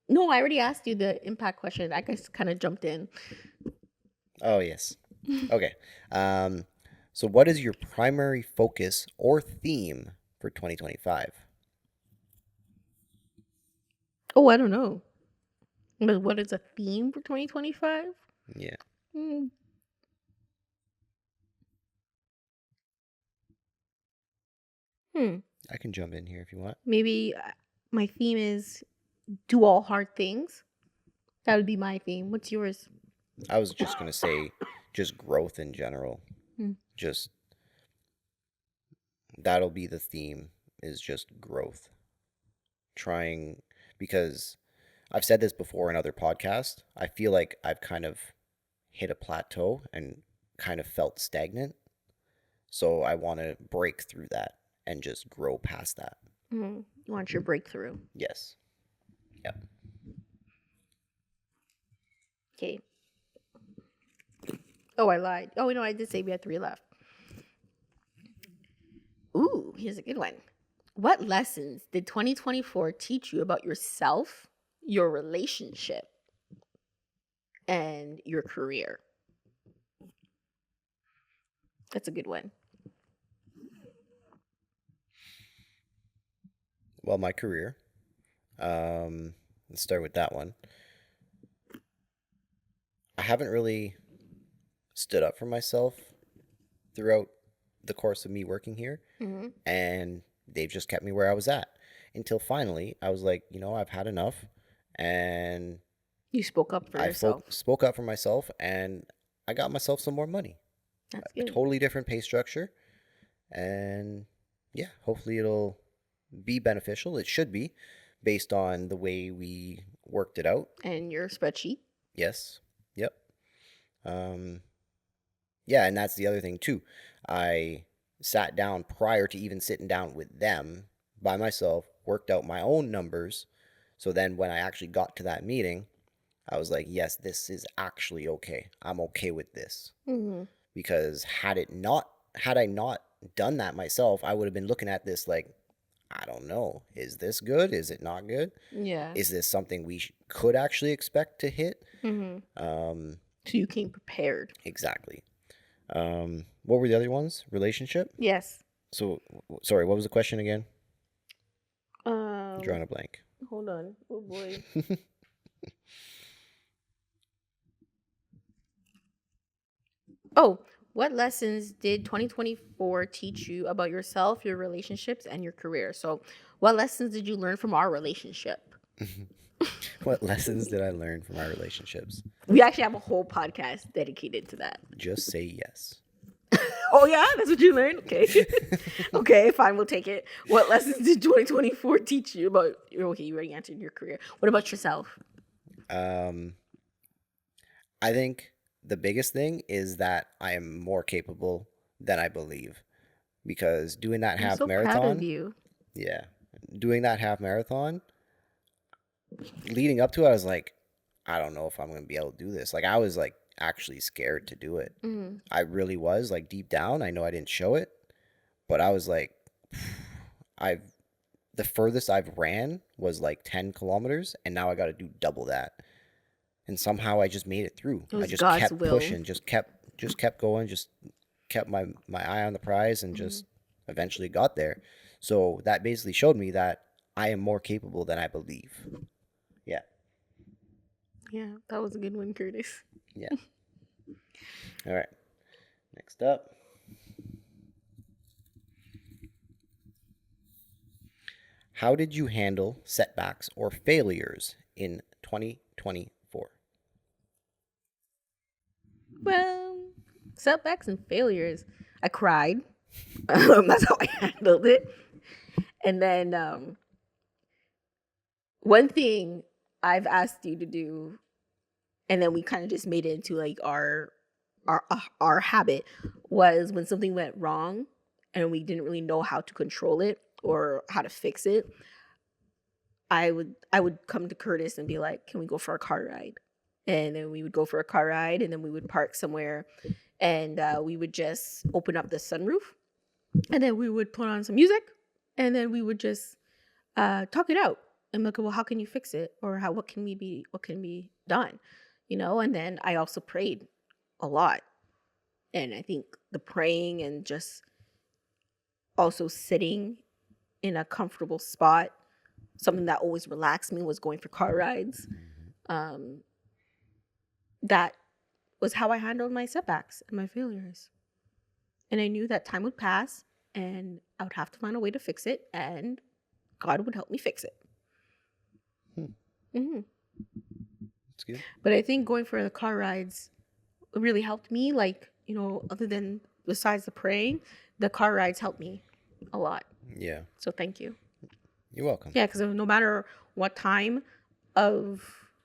No, I already asked you the impact question. I guess kind of jumped in. Oh yes. Okay. So what is your primary focus or theme for 2025? Oh, I don't know. But what is a theme for 2025? Yeah. I can jump in here if you want. Maybe my theme is do all hard things. That would be my theme. What's yours? I was just going to say just growth in general. Just that'll be the theme, is just growth. Trying, because I've said this before in other podcasts, I feel like I've kind of hit a plateau and kind of felt stagnant. So I want to break through that and just grow past that. You want your breakthrough. Yes. Yep. Okay. Oh, I lied. Oh, no, I did say we had 3 left. Ooh, here's a good one. What lessons did 2024 teach you about yourself, your relationship, and your career? That's a good one. Well, my career. Let's start with that one. I haven't really stood up for myself throughout the course of me working here. And they've just kept me where I was at until finally I was like, I've had enough, and You spoke up for yourself. spoke up for myself, and I got myself some more money, That's a good. totally different pay structure, and yeah, hopefully it'll be beneficial. It should be, based on the way we worked it out. And your spreadsheet. Yes. Yep. Um, yeah, and that's the other thing too. I sat down prior to even sitting down with them by myself, worked out my own numbers. So then when I actually got to that meeting, I was like, yes, this is actually okay. I'm okay with this. Mm-hmm. Because had I not done that myself, I would have been looking at this like, I don't know. Is this good? Is it not good? Yeah. Is this something we could actually expect to hit? Mm-hmm. Um, So you came prepared. exactly. What were the other ones? Relationship? Yes. So, sorry, what was the question again? Drawing a blank. Hold on. Oh boy. Oh, what lessons did 2024 teach you about yourself, your relationships, and your career? So, what lessons did you learn from our relationship? What lessons did I learn from our relationships? We actually have a whole podcast dedicated to that. Just say yes. Oh, yeah? That's what you learned? Okay. Okay, fine. We'll take it. What lessons did 2024 teach you about okay, you already answered your career. What about yourself? I think the biggest thing is that I am more capable than I believe, because doing that I'm half so proud of marathon, you. yeah, doing that half marathon, leading up to it, I was like, I don't know if I'm going to be able to do this. Like, I was like actually scared to do it. Mm-hmm. I really was, like, deep down. I know I didn't show it, but I was like, I've the furthest I've ran was like 10 kilometers, and now I got to do double that. And somehow I just made it through. It I was just God's kept will. pushing, just kept going, just kept my eye on the prize, and just eventually got there. So that basically showed me that I am more capable than I believe. Yeah. Yeah, that was a good one, Curtis. Yeah. All right. Next up. How did you handle setbacks or failures in 2024? Well, setbacks and failures. I cried. That's how I handled it. And then one thing I've asked you to do, and then we kind of just made it into like our habit, was when something went wrong and we didn't really know how to control it or how to fix it. I would come to Curtis and be like, "Can we go for a car ride?" And then we would go for a car ride, and then we would park somewhere, and we would just open up the sunroof, and then we would put on some music, and then we would just talk it out and look at, well, how can you fix it, or what can be done, And then I also prayed a lot, and I think the praying and just also sitting in a comfortable spot, something that always relaxed me was going for car rides. That was how I handled my setbacks and my failures. And I knew that time would pass and I would have to find a way to fix it, and God would help me fix it. Mm-hmm. That's good. But I think going for the car rides really helped me. Like, other than besides the praying, the car rides helped me a lot. Yeah. So thank you. You're welcome. Yeah, because no matter what time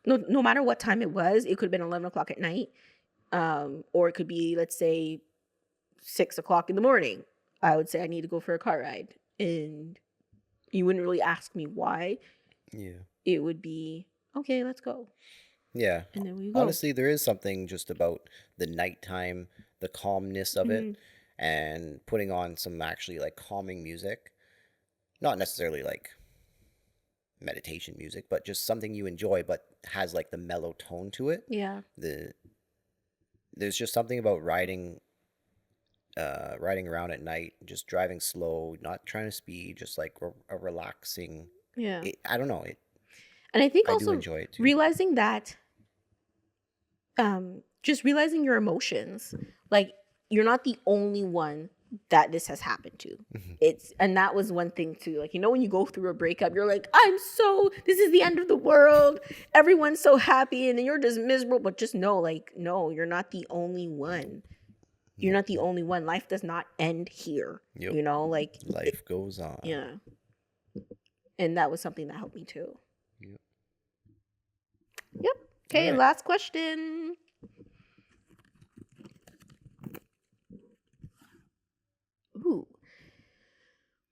no matter what time it was, it could have been 11 o'clock at night, or it could be, let's say, 6 o'clock in the morning. I would say I need to go for a car ride, and you wouldn't really ask me why. Yeah. It would be, okay, let's go. Yeah. And then we go. Honestly, there is something just about the nighttime, the calmness of it, and putting on some actually like calming music. Not necessarily like meditation music, but just something you enjoy, but has like the mellow tone to it. Yeah. There's just something about riding around at night, just driving slow, not trying to speed, just like a relaxing. Yeah. I don't know. And I think I also do enjoy it too. realizing that, just realizing your emotions, like you're not the only one that this has happened to. And that was one thing too. Like, when you go through a breakup, you're like, this is the end of the world. Everyone's so happy, and then you're just miserable. But just know, like, no, you're not the only one. You're not the only one. Life does not end here. Yep. Like life goes on. Yeah. And that was something that helped me too. Yep. Okay, right. Last question. Ooh.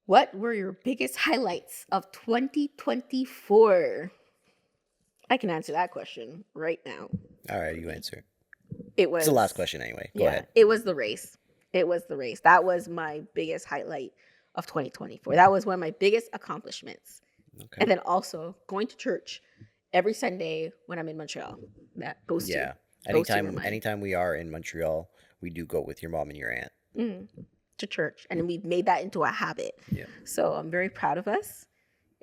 What were your biggest highlights of 2024? I can answer that question right now. All right, you answer. It's the last question anyway. Go ahead. It was the race. That was my biggest highlight of 2024. That was one of my biggest accomplishments. Okay. And then also going to church every Sunday when I'm in Montreal. Those two. Anytime we are in Montreal, we do go with your mom and your aunt. To church. And we've made that into a habit. Yeah. So I'm very proud of us.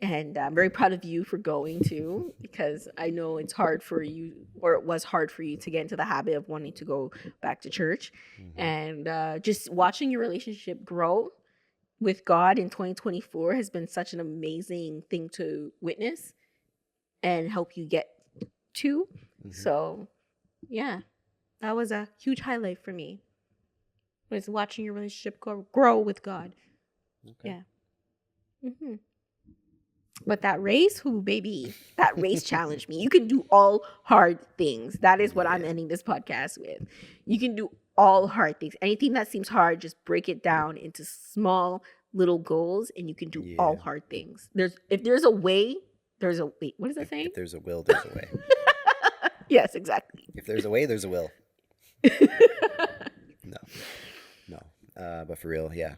And I'm very proud of you for going too, because I know it's hard for you, or it was hard for you to get into the habit of wanting to go back to church. And just watching your relationship grow with God in 2024 has been such an amazing thing to witness and help you get to. So, yeah, that was a huge highlight for me. Was watching your relationship grow with God. Okay. Yeah. But that race, baby, that race challenged me. You can do all hard things. That is what I'm ending this podcast with. You can do all hard things. Anything that seems hard, just break it down into small little goals, and you can do all hard things. If there's a way, there's a wait. What is that saying? If there's a will, there's a way. Yes, exactly. If there's a way, there's a will. No. But for real, yeah.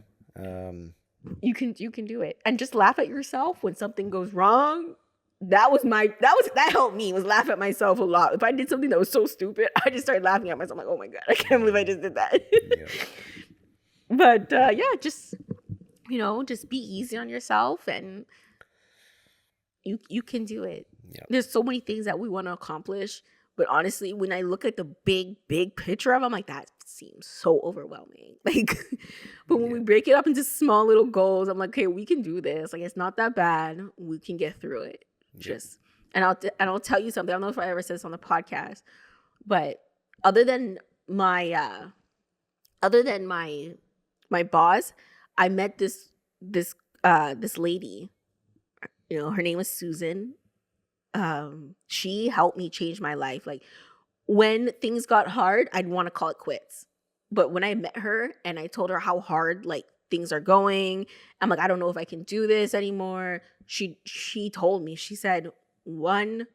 You can do it, and just laugh at yourself when something goes wrong. That helped me, was laugh at myself a lot. If I did something that was so stupid, I just started laughing at myself like, oh my God, I can't believe I just did that. But just just be easy on yourself, and you can do it. There's so many things that we want to accomplish, but honestly, when I look at the big picture of them, I'm like, that seems so overwhelming. Like, but when we break it up into small little goals, I'm like, okay, we can do this. Like, it's not that bad. We can get through it. And I'll tell you something. I don't know if I ever said this on the podcast, but other than my boss, I met this lady. Her name was Susan. She helped me change my life. Like, when things got hard, I'd want to call it quits. But when I met her and I told her how hard like things are going, I'm like, I don't know if I can do this anymore. She told me, she said, one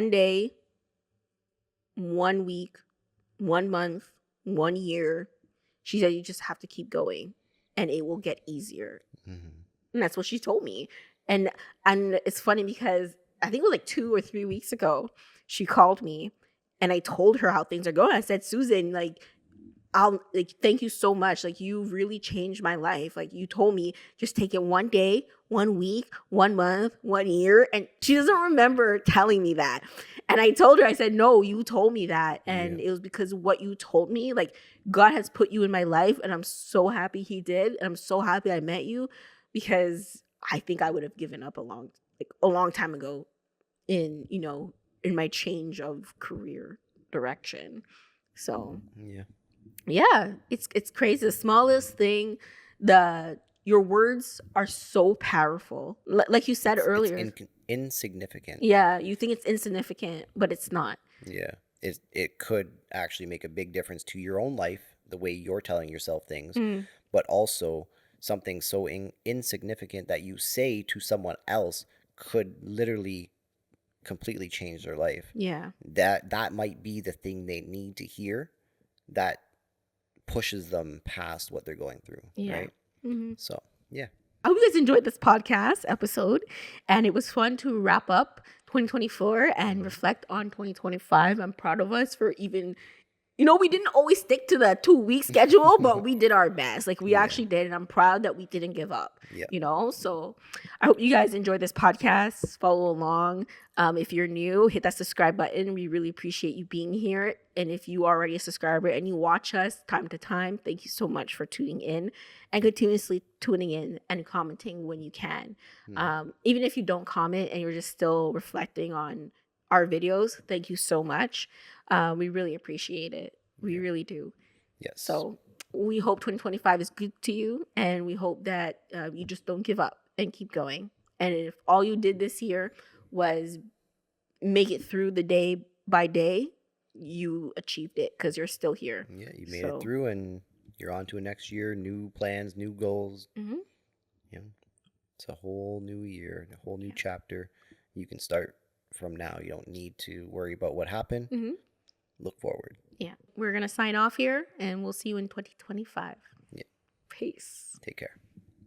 day, 1 week, 1 month, 1 year, she said, you just have to keep going and it will get easier. And that's what she told me. And it's funny because I think it was like 2 or 3 weeks ago, she called me and I told her how things are going. I said, Susan, like, thank you so much. Like, you really changed my life. Like, you told me just take it 1 day, 1 week, 1 month, 1 year. And she doesn't remember telling me that. And I told her, I said, no, you told me that. And it was because of what you told me. Like, God has put you in my life and I'm so happy he did. And I'm so happy I met you, because I think I would have given up a long time ago in my change of career direction. So it's crazy. The smallest thing, your words are so powerful. Like you said earlier, it's insignificant. Yeah, you think it's insignificant, but it's not. Yeah, it could actually make a big difference to your own life, the way you're telling yourself things, but also something so insignificant that you say to someone else could literally completely change their life. Yeah. That might be the thing they need to hear that pushes them past what they're going through. Yeah. Right? So, yeah. I hope you guys enjoyed this podcast episode, and it was fun to wrap up 2024 and reflect on 2025. I'm proud of us for even we didn't always stick to the 2-week schedule, but we did our best. Like, we Yeah. actually did, and I'm proud that we didn't give up. Yeah. So I hope you guys enjoyed this podcast. Follow along. If you're new, hit that subscribe button. We really appreciate you being here. And if you are already a subscriber and you watch us time to time, thank you so much for tuning in and continuously tuning in and commenting when you can. Even if you don't comment and you're just still reflecting on our videos, thank you so much. We really appreciate it. We really do. Yes. So we hope 2025 is good to you, and we hope that you just don't give up and keep going. And if all you did this year was make it through the day by day, you achieved it because you're still here. Yeah, you made it through, and you're on to a next year, new plans, new goals. It's a whole new year, a whole new chapter. You can start from now. You don't need to worry about what happened. Look forward. Yeah. We're going to sign off here, and we'll see you in 2025. Yeah. Peace. Take care.